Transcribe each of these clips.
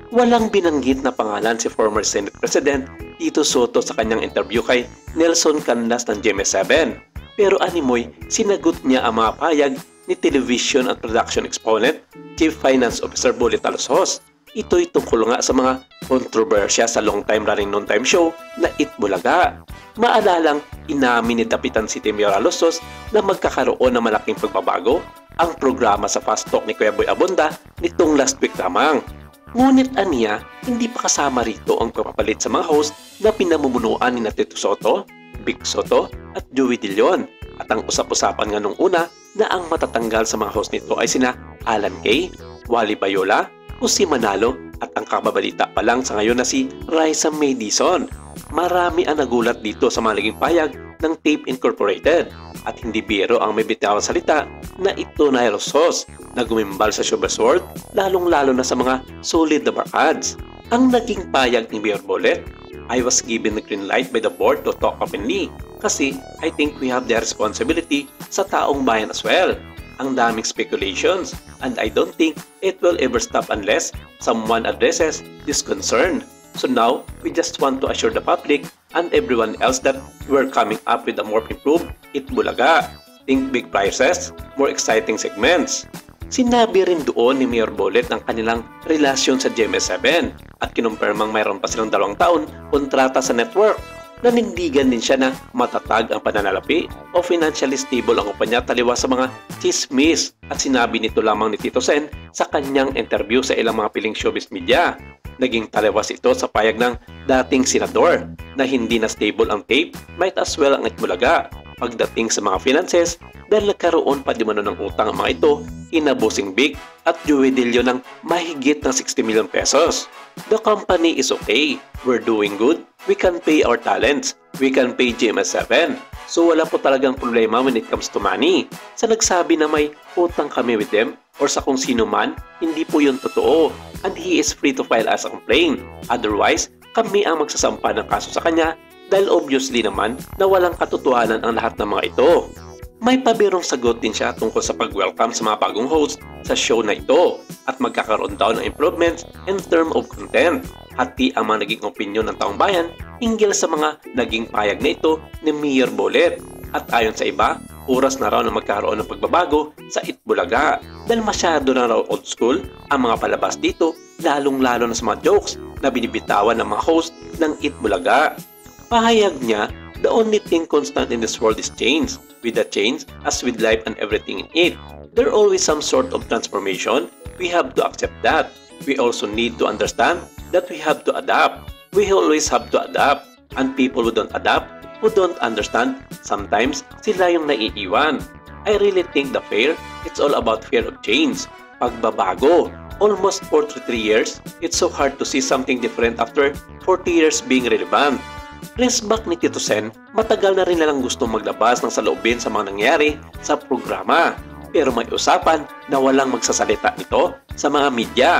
Walang binanggit na pangalan si former Senate President Tito Soto sa kanyang interview kay Nelson Canlas ng GMA7. Pero animoy, sinagot niya ang mga payag ni Television at Production Exponent Chief Finance Officer Bully Talsos. Ito'y tungkol nga sa mga kontrobersya sa long-time running non-time show na Itbulaga. Maalalang inamin ni Dapitan City Mayor Alosos na magkakaroon ng malaking pagbabago ang programa sa Fast Talk ni Kuya Boy Abunda nitong last week lamang. Ngunit aniya, hindi pa kasama rito ang pagpapalit sa mga host na pinamumunuan ni Tito Soto, Vic Soto at Joey De Leon. At ang usap-usapan nga nung una na ang matatanggal sa mga host nito ay sina Alan Kay, Wally Bayola, Jose Manalo at ang kababalita pa lang sa ngayon na si Raisa May Dizon. Marami ang nagulat dito sa mga naging payag ng Tape Incorporated at hindi biro ang may bitawang salita na ito na Alosos na gumimbal sa showbiz world lalong-lalo na sa mga solid na barkads. Ang naging payag ni Mayor Bolet, I was given the green light by the board to talk openly kasi I think we have the responsibility sa taong bayan as well. Ang daming speculations and I don't think it will ever stop unless someone addresses this concern. So now, we just want to assure the public and everyone else that we're coming up with a more improved Itbulaga. Think big prizes, more exciting segments. Sinabi rin doon ni Mayor Bolet ang kanilang relasyon sa GMA7 at kinumpirmang mayroon pa silang 2 taon kontrata sa network. Nanindigan din siya na matatag ang pananalapi o financially stable ang kumpanya taliwa sa mga chismis at sinabi nito lamang ni Tito Sen sa kanyang interview sa ilang mga piling showbiz media. Naging taliwas ito sa payag ng dating senador na hindi na stable ang tape, might as well ang Itbulaga pagdating sa mga finances dahil nagkaroon pa di mano ng utang ang mga ito ina Bossing Big at Joey De Leon ng mahigit ng 60 million pesos. The company is okay. We're doing good. We can pay our talents. We can pay GMA7. So wala po talagang problema when it comes to money. Sa nagsabi na may utang kami with them or sa kung sino man, hindi po yun totoo. And he is free to file as a complaint. Otherwise, kami ang magsasampa ng kaso sa kanya dahil obviously naman na walang katotohanan ang lahat ng mga ito. May pabirong sagot din siya tungkol sa pag-welcome sa mga bagong host sa show na ito at magkakaroon daw ng improvements in term of content. Hati ang mga naging opinion ng taong bayan hinggil sa mga naging payag na ito ni Mayor Bolet. At ayon sa iba, oras na raw na magkaroon ng pagbabago sa Itbulaga dahil masyado na raw old school ang mga palabas dito lalong-lalo na sa mga jokes na binibitawan ng mga host ng Itbulaga. Pahayag niya, the only thing constant in this world is change. With the change, as with life and everything in it, there always some sort of transformation. We have to accept that. We also need to understand that we have to adapt. We always have to adapt. And people who don't adapt, who don't understand, sometimes sila yung naiiwan. I really think the fear, it's all about fear of change. Pagbabago. Almost 43 years, it's so hard to see something different after 40 years being relevant. Resback ni Tito Sen, matagal na rin nilang gustong maglabas ng saloobin sa mga nangyari sa programa. Pero may usapan na walang magsasalita nito sa mga media.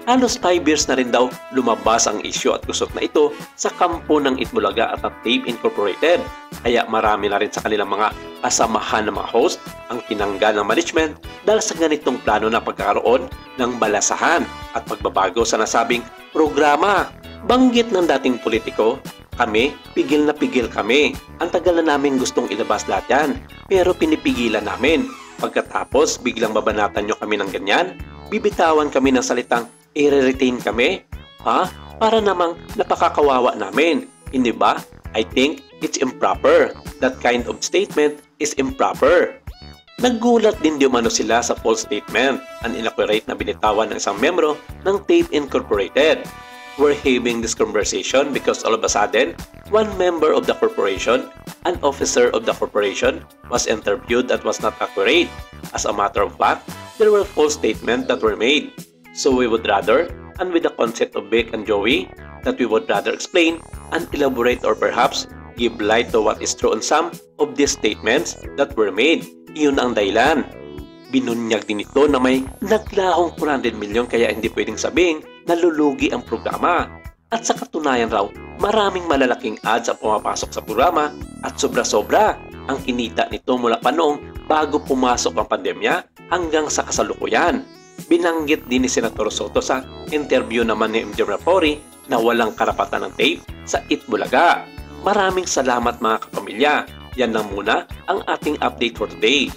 Halos 5 years na rin daw lumabas ang isyu at gusot na ito sa kampo ng Itbulaga at Tape Incorporated. Kaya marami na rin sa kanilang mga kasamahan ng mga host ang tinanggal ng management dahil sa ganitong plano na pagkakaroon ng balasahan at pagbabago sa nasabing programa. Banggit ng dating politiko, kami, pigil na pigil kami. Ang tagal na namin gustong ilabas lahat yan, pero pinipigilan namin. Pagkatapos, biglang babanatan nyo kami ng ganyan, bibitawan kami ng salitang i-retain kami. Ha? Para namang napakakawawa namin. Hindi ba? I think it's improper. That kind of statement is improper. Naggulat din di umano sila sa false statement, an inaccurate na binitawan ng isang membro ng Tape Incorporated. We're having this conversation because all of a sudden, one member of the corporation, an officer of the corporation, was interviewed that was not accurate. As a matter of fact, there were false statements that were made. So we would rather, and with the concept of Vic and Joey, that we would rather explain and elaborate or perhaps give light to what is true on some of these statements that were made. Iyon ang dahilan. Binunyag din ito na may naglahong 400 milyon kaya hindi pwedeng sabing nalulugi ang programa. At sa katunayan raw, maraming malalaking ads ang pumapasok sa programa at sobra-sobra ang kinita nito mula pa noong bago pumasok ang pandemya hanggang sa kasalukuyan. Binanggit din ni Senator Soto sa interview naman ni MJ Rapori na walang karapatan ng tape sa Itbulaga. Maraming salamat mga kapamilya. Yan lang muna ang ating update for today.